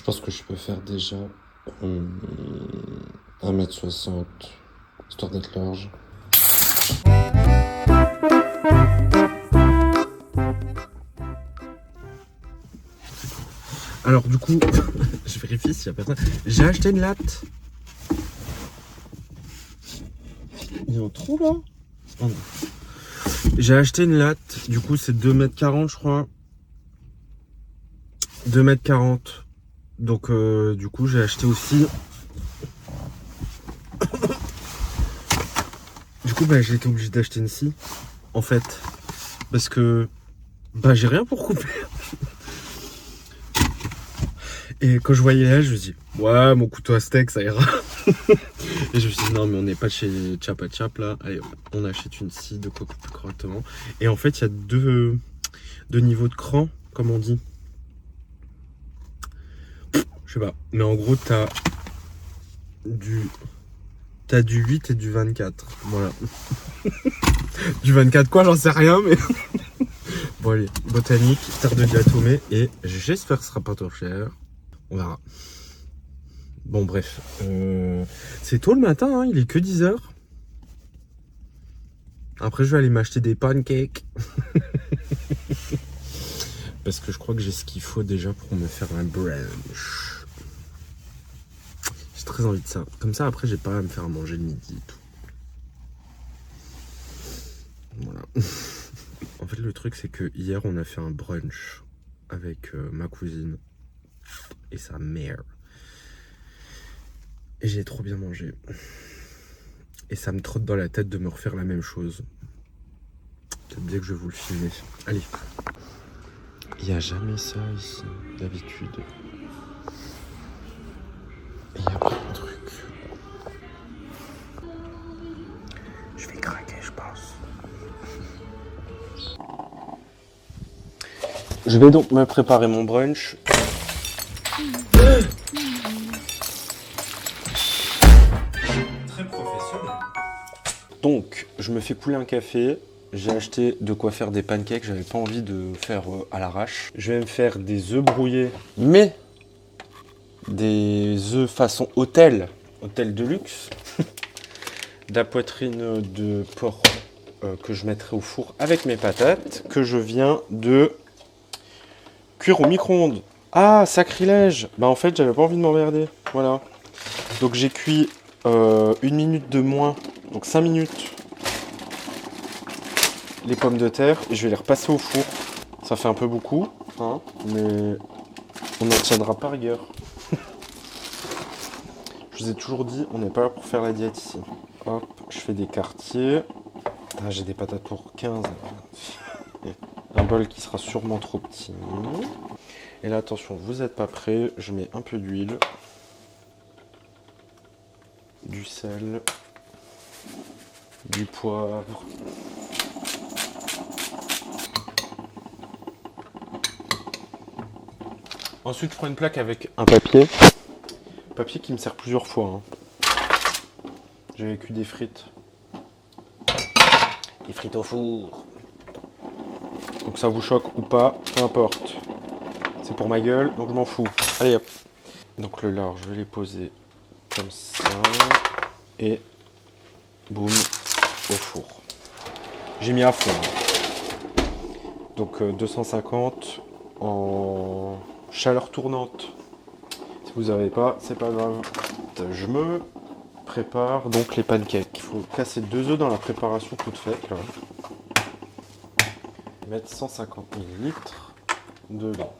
Je pense que je peux faire déjà 1m60, histoire d'être large. Alors du coup, je vérifie s'il y a personne. J'ai acheté une latte. Il y a un trou là? Oh non. J'ai acheté une latte, du coup c'est 2m40 je crois. 2m40. Donc du coup j'ai acheté aussi. Du coup j'ai été obligé d'acheter une scie. En fait. Parce que j'ai rien pour couper. Et quand je voyais elle, je me dis ouais mon couteau à steak ça ira. Et je me suis dit non mais on n'est pas chez Chapa Chap là. Allez on achète une scie de quoi couper correctement. Et en fait il y a deux niveaux de cran comme on dit. Je sais pas. Mais en gros t'as du 8 et du 24. Voilà. Du 24 quoi j'en sais rien mais. Bon allez, botanique, terre de diatomée et j'espère que ce sera pas trop cher. On verra. Bon bref, c'est tôt le matin, hein, il est que 10h. Après je vais aller m'acheter des pancakes. Parce que je crois que j'ai ce qu'il faut déjà pour me faire un brunch. J'ai très envie de ça. Comme ça après j'ai pas à me faire à manger le midi et tout. Voilà. En fait le truc c'est que hier on a fait un brunch avec ma cousine et sa mère. Et j'ai trop bien mangé. Et ça me trotte dans la tête de me refaire la même chose. Peut-être bien que je vais vous le filmer. Allez. Il n'y a jamais ça ici, d'habitude. Il y a plein de trucs. Je vais craquer, je pense. Je vais donc me préparer mon brunch. Très professionnel. Donc, je me fais couler un café. J'ai acheté de quoi faire des pancakes. J'avais pas envie de faire à l'arrache. Je vais me faire des œufs brouillés, mais des œufs façon hôtel de luxe. De la poitrine de porc que je mettrai au four avec mes patates que je viens de cuire au micro-ondes. Ah, sacrilège! En fait, j'avais pas envie de m'emmerder. Voilà. Donc j'ai cuit 1 minute de moins, donc 5 minutes, les pommes de terre et je vais les repasser au four. Ça fait un peu beaucoup, hein, mais on n'en tiendra pas rigueur. Je vous ai toujours dit, on n'est pas là pour faire la diète ici. Hop, je fais des quartiers. Ah, j'ai des patates pour 15. Un bol qui sera sûrement trop petit. Et là, attention, vous n'êtes pas prêts. Je mets un peu d'huile. Du sel. Du poivre. Ensuite, je prends une plaque avec un papier. Papier qui me sert plusieurs fois. Hein. J'avais cuit des frites. Des frites au four. Donc ça vous choque ou pas, peu importe. C'est pour ma gueule, donc je m'en fous. Allez hop. Donc le lard, je vais les poser comme ça. Et boum, au four. J'ai mis à fond. Donc 250 en chaleur tournante. Si vous n'avez pas, c'est pas grave. Je me prépare donc les pancakes. Il faut casser 2 œufs dans la préparation toute faite. Là. Mettre 150 ml dedans.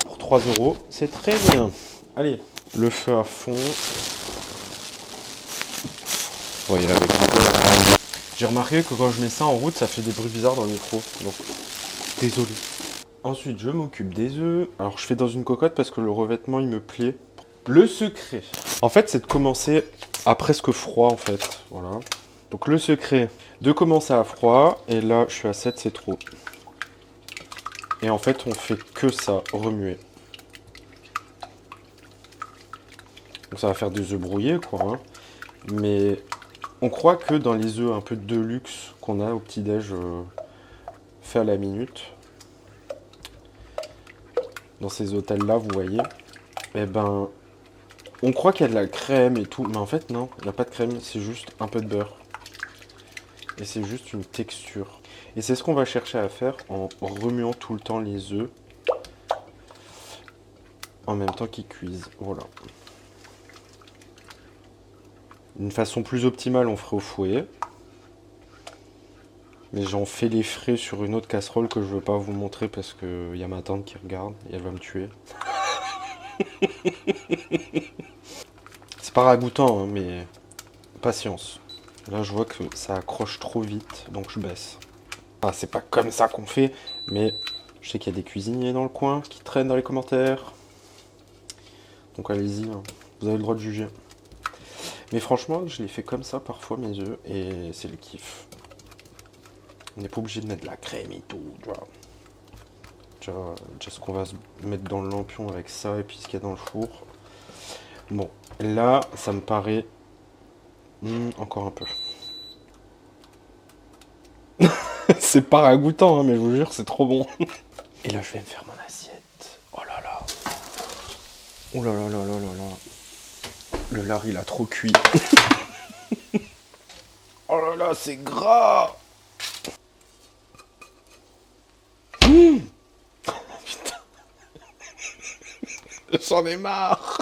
Pour 3 €, c'est très bien. Allez, le feu à fond. Voyez avec. J'ai remarqué que quand je mets ça en route, ça fait des bruits bizarres dans le micro. Donc, désolé. Ensuite, je m'occupe des œufs. Alors, je fais dans une cocotte parce que le revêtement, il me plaît. Le secret, en fait, c'est de commencer à presque froid, en fait. Voilà. Donc, le secret, de commencer à froid. Et là, je suis à 7, c'est trop. Et en fait, on fait que ça, remuer. Donc, ça va faire des œufs brouillés, quoi. Hein. Mais on croit que dans les œufs un peu de luxe qu'on a au petit-déj fait à la minute. Dans ces hôtels-là, vous voyez. Eh ben, on croit qu'il y a de la crème et tout, mais en fait, non, il n'y a pas de crème, c'est juste un peu de beurre. Et c'est juste une texture. Et c'est ce qu'on va chercher à faire en remuant tout le temps les œufs. En même temps qu'ils cuisent. Voilà. D'une façon plus optimale, on ferait au fouet. Mais j'en fais les frais sur une autre casserole que je veux pas vous montrer parce qu'il y a ma tante qui regarde et elle va me tuer. C'est pas ragoûtant, hein, mais patience. Là, je vois que ça accroche trop vite, donc je baisse. Enfin, c'est pas comme ça qu'on fait, mais je sais qu'il y a des cuisiniers dans le coin qui traînent dans les commentaires. Donc allez-y, hein, vous avez le droit de juger. Mais franchement, je les fais comme ça parfois mes œufs et c'est le kiff. On n'est pas obligé de mettre de la crème et tout, tu vois. Déjà ce qu'on va se mettre dans le lampion avec ça et puis ce qu'il y a dans le four. Bon, là, ça me paraît... encore un peu. C'est pas ragoûtant, hein, mais je vous jure, c'est trop bon. Et là, je vais me faire mon assiette. Oh là là. Oh là là là là là là. Le lard, il a trop cuit. Oh là là, c'est gras. Putain. J'en ai marre.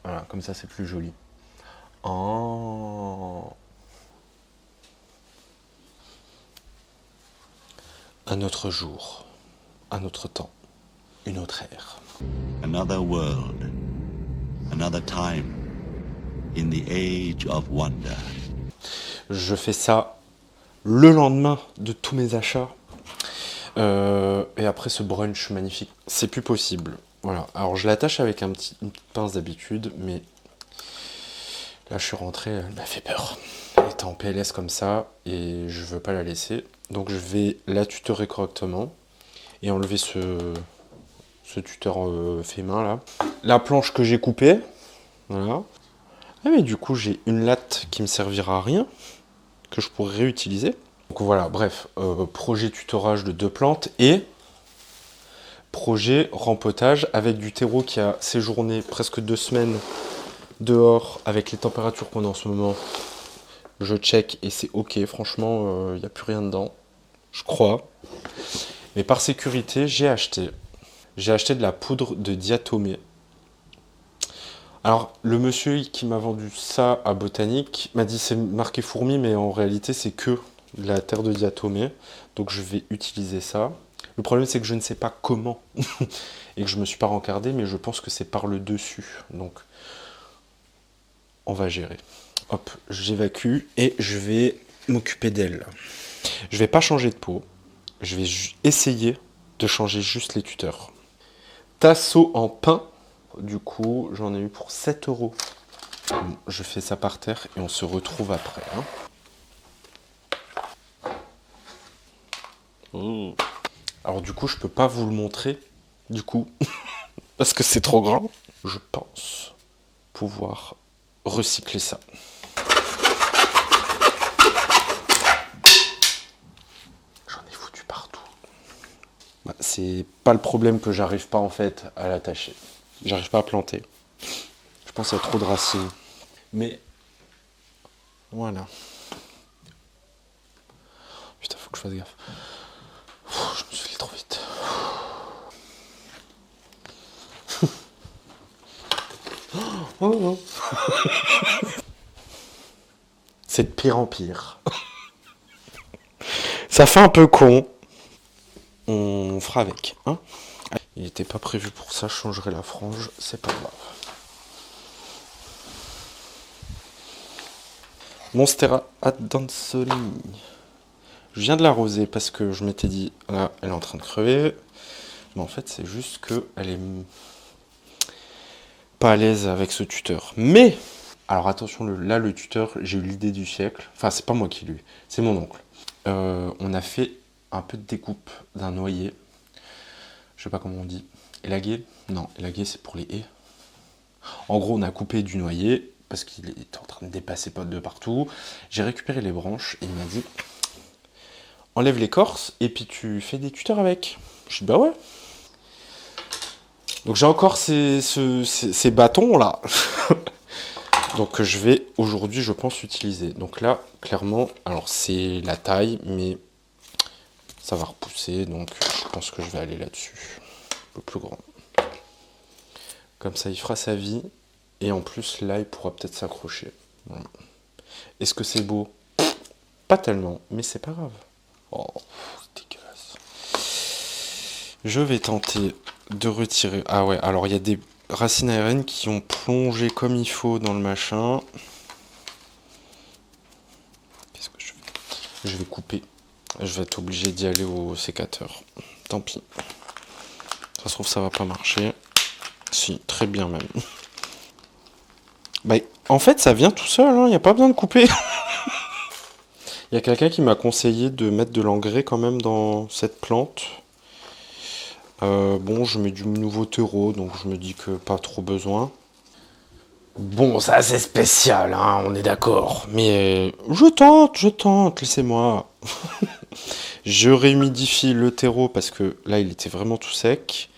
Voilà, comme ça, c'est plus joli. Oh. Un autre jour, un autre temps, une autre ère. Another world, another time, in the age of wonder. Je fais ça le lendemain de tous mes achats. Et après ce brunch magnifique, c'est plus possible. Voilà. Alors je l'attache avec une petite pince d'habitude, mais là je suis rentré, elle m'a fait peur. Elle était en PLS comme ça et je veux pas la laisser. Donc je vais la tutorer correctement et enlever ce tuteur fait main là. La planche que j'ai coupée, voilà. Ah, mais du coup j'ai une latte qui me servira à rien, que je pourrais réutiliser. Donc voilà, bref, projet tutorage de 2 plantes et projet rempotage avec du terreau qui a séjourné presque 2 semaines dehors avec les températures qu'on a en ce moment. Je check et c'est ok, franchement, il n'y a plus rien dedans, je crois. Mais par sécurité, j'ai acheté de la poudre de diatomée. Alors, le monsieur qui m'a vendu ça à Botanique m'a dit c'est marqué fourmi, mais en réalité, c'est que de la terre de diatomée. Donc, je vais utiliser ça. Le problème, c'est que je ne sais pas comment et que je me suis pas rencardé, mais je pense que c'est par le dessus. Donc, on va gérer. Hop, j'évacue et je vais m'occuper d'elle. Je vais pas changer de peau. Je vais essayer de changer juste les tuteurs. Tasseau en pain. Du coup, j'en ai eu pour 7 €. Bon, je fais ça par terre et on se retrouve après. Hein. Oh. Alors du coup, je peux pas vous le montrer, du coup, parce que c'est trop grand. Je pense pouvoir recycler ça. J'en ai foutu partout. Bah, c'est pas le problème que j'arrive pas en fait à l'attacher. J'arrive pas à planter. Je pense qu'il y a trop de racines. Mais voilà. Putain, faut que je fasse gaffe. Je me suis fait trop vite. Oh. C'est de pire en pire. Ça fait un peu con. On fera avec. Hein. Il n'était pas prévu pour ça, je changerai la frange, c'est pas grave. Monstera Adansonii. Je viens de l'arroser parce que je m'étais dit, là, elle est en train de crever. Mais en fait, c'est juste qu'elle est pas à l'aise avec ce tuteur. Mais, alors attention, là, le tuteur, j'ai eu l'idée du siècle. Enfin, c'est pas moi qui l'ai eu, c'est mon oncle. On a fait un peu de découpe d'un noyer. Je sais pas comment on dit. Élagué? Non, élagué, c'est pour les haies. En gros, on a coupé du noyer parce qu'il était en train de dépasser de partout. J'ai récupéré les branches et il m'a dit enlève l'écorce et puis tu fais des tuteurs avec. Je dis bah ouais. Donc j'ai encore ces bâtons là. Donc je vais aujourd'hui je pense utiliser. Donc là clairement, alors c'est la taille mais ça va repousser donc je pense que je vais aller là-dessus. Le plus grand. Comme ça il fera sa vie et en plus là il pourra peut-être s'accrocher. Voilà. Est-ce que c'est beau? Pas tellement, mais c'est pas grave. Oh, c'est dégueulasse. Je vais tenter de retirer. Ah ouais, alors il y a des racines aériennes qui ont plongé comme il faut dans le machin. Qu'est-ce que je fais? Je vais couper. Je vais être obligé d'y aller au sécateur. Tant pis. Ça se trouve, ça va pas marcher. Si, très bien même. Bah, en fait, ça vient tout seul, il n'y a pas besoin de couper. Il y a quelqu'un qui m'a conseillé de mettre de l'engrais quand même dans cette plante. Bon, je mets du nouveau terreau, donc je me dis que pas trop besoin. Bon, ça c'est spécial, hein, on est d'accord. Mais je tente, laissez-moi. Je réhumidifie le terreau parce que là, il était vraiment tout sec.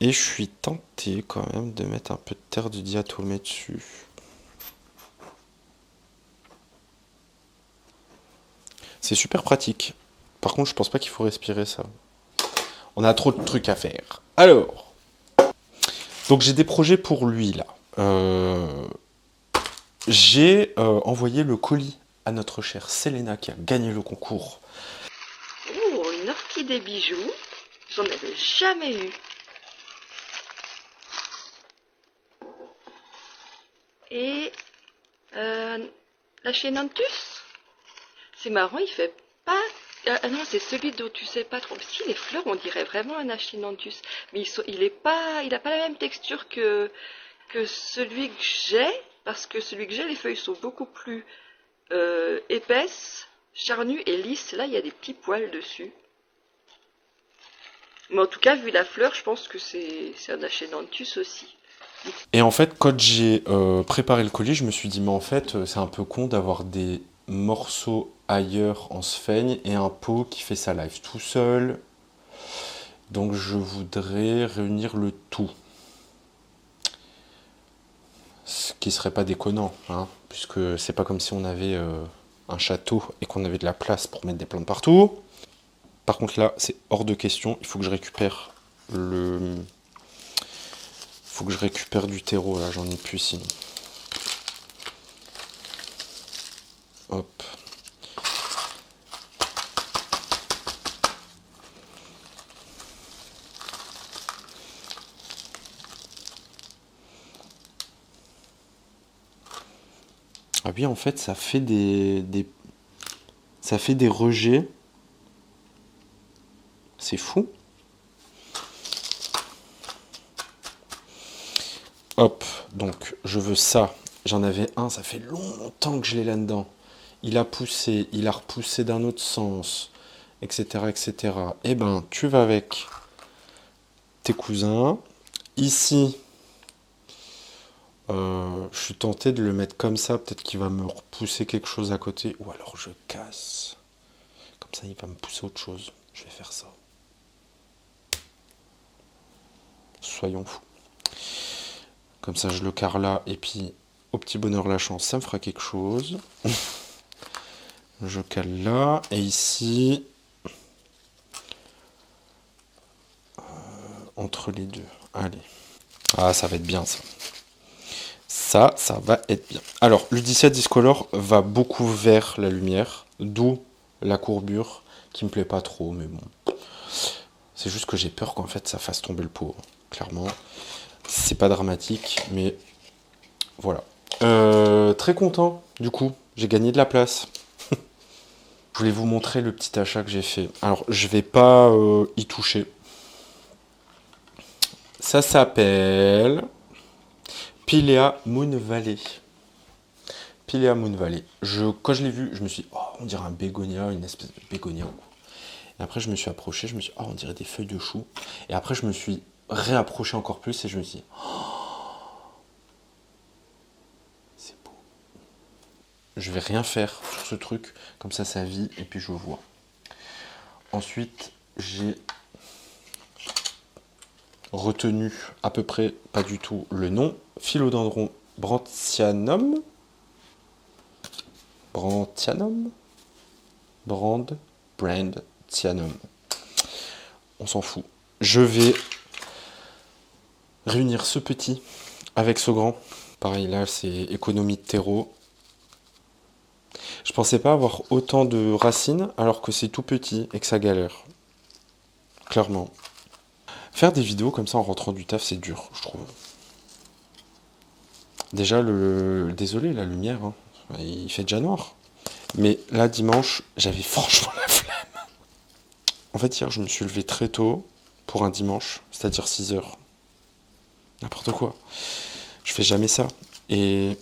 Et je suis tenté quand même de mettre un peu de terre de diatomée dessus. C'est super pratique. Par contre, je pense pas qu'il faut respirer ça. On a trop de trucs à faire. Alors, donc j'ai des projets pour lui là. J'ai envoyé le colis à notre chère Selena qui a gagné le concours. Oh, une orchidée bijou. J'en avais jamais eu. Et la Chenanthus. C'est marrant, il fait pas... Ah non, c'est celui dont tu sais pas trop. Si, les fleurs, on dirait vraiment un Achinanthus. Mais il a pas la même texture que celui que j'ai. Parce que celui que j'ai, les feuilles sont beaucoup plus épaisses, charnues et lisses. Là, il y a des petits poils dessus. Mais en tout cas, vu la fleur, je pense que c'est un Achinanthus aussi. Et en fait, quand j'ai préparé le colis, je me suis dit, mais en fait, c'est un peu con d'avoir des morceaux ailleurs en sphaigne et un pot qui fait sa live tout seul. Donc je voudrais réunir le tout. Ce qui serait pas déconnant, hein, puisque c'est pas comme si on avait un château et qu'on avait de la place pour mettre des plantes partout. Par contre là, c'est hors de question, il faut que je récupère du terreau, là, j'en ai plus sinon. Hop. Ah oui, en fait, ça fait des rejets. C'est fou. Hop, donc je veux ça. J'en avais un, ça fait longtemps que je l'ai là-dedans. Il a poussé, il a repoussé d'un autre sens, etc., etc. Eh ben, tu vas avec tes cousins. Ici, je suis tenté de le mettre comme ça. Peut-être qu'il va me repousser quelque chose à côté. Ou alors je casse. Comme ça, il va me pousser autre chose. Je vais faire ça. Soyons fous. Comme ça, je le carre là. Et puis, au petit bonheur la chance, ça me fera quelque chose. Je cale là. Et ici, entre les deux. Allez. Ah, ça va être bien, ça. Ça va être bien. Alors, Ludicia Discolor va beaucoup vers la lumière, d'où la courbure, qui me plaît pas trop, mais bon. C'est juste que j'ai peur qu'en fait, ça fasse tomber le pot, clairement. C'est pas dramatique, mais voilà. Très content, du coup. J'ai gagné de la place. Je voulais vous montrer le petit achat que j'ai fait. Alors, je vais pas y toucher. Ça s'appelle Pilea Moon Valley. Pilea Moon Valley. Quand je l'ai vu, je me suis dit, oh, on dirait un bégonia, une espèce de bégonia. Et après, je me suis approché, je me suis dit, oh, on dirait des feuilles de chou. Et après, je me suis réapproché encore plus et je me suis dit, oh, c'est beau. Je vais rien faire sur ce truc, comme ça vit, et puis je vois. Ensuite, j'ai retenu à peu près, pas du tout, le nom. Philodendron brandtianum. Brandtianum. Brandtianum. On s'en fout. Je vais réunir ce petit avec ce grand. Pareil, là, c'est économie de terreau. Je pensais pas avoir autant de racines alors que c'est tout petit et que ça galère. Clairement. Faire des vidéos comme ça en rentrant du taf, c'est dur, je trouve. Déjà, désolé, la lumière, hein, il fait déjà noir. Mais là, dimanche, j'avais franchement la flemme. En fait, hier, je me suis levé très tôt pour un dimanche, c'est-à-dire 6 heures. N'importe quoi. Je fais jamais ça. Et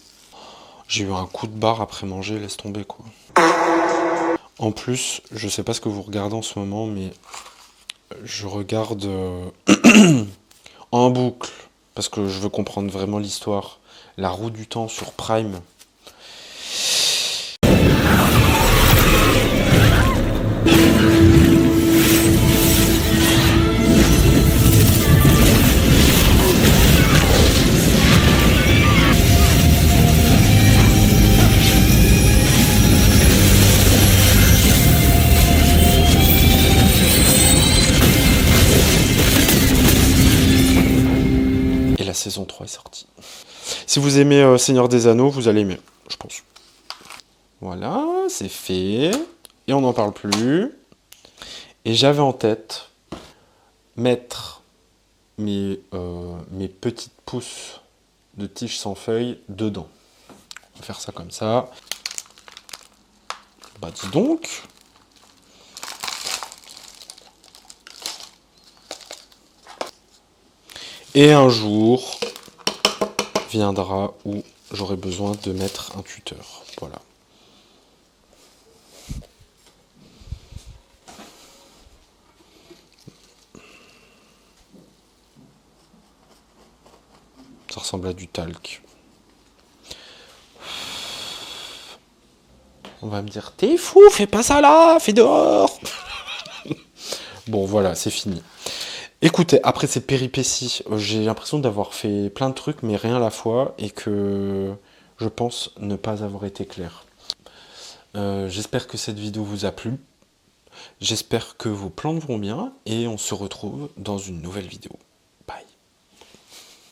j'ai eu un coup de barre après manger, laisse tomber, quoi. En plus, je sais pas ce que vous regardez en ce moment, mais je regarde en boucle, parce que je veux comprendre vraiment l'histoire, La Roue du Temps sur Prime. Et la saison 3 est sortie. Si vous aimez Seigneur des Anneaux, vous allez aimer, je pense. Voilà, c'est fait. Et on n'en parle plus. Et j'avais en tête mettre mes petites pousses de tiges sans feuilles dedans. On va faire ça comme ça. Bah dis donc. Et un jour viendra où j'aurai besoin de mettre un tuteur. Voilà. Ça ressemble à du talc. On va me dire, t'es fou, fais pas ça là, fais dehors. Bon, voilà, c'est fini. Écoutez, après cette péripétie, j'ai l'impression d'avoir fait plein de trucs, mais rien à la fois, et que je pense ne pas avoir été clair. J'espère que cette vidéo vous a plu. J'espère que vos plantes vont bien, et on se retrouve dans une nouvelle vidéo.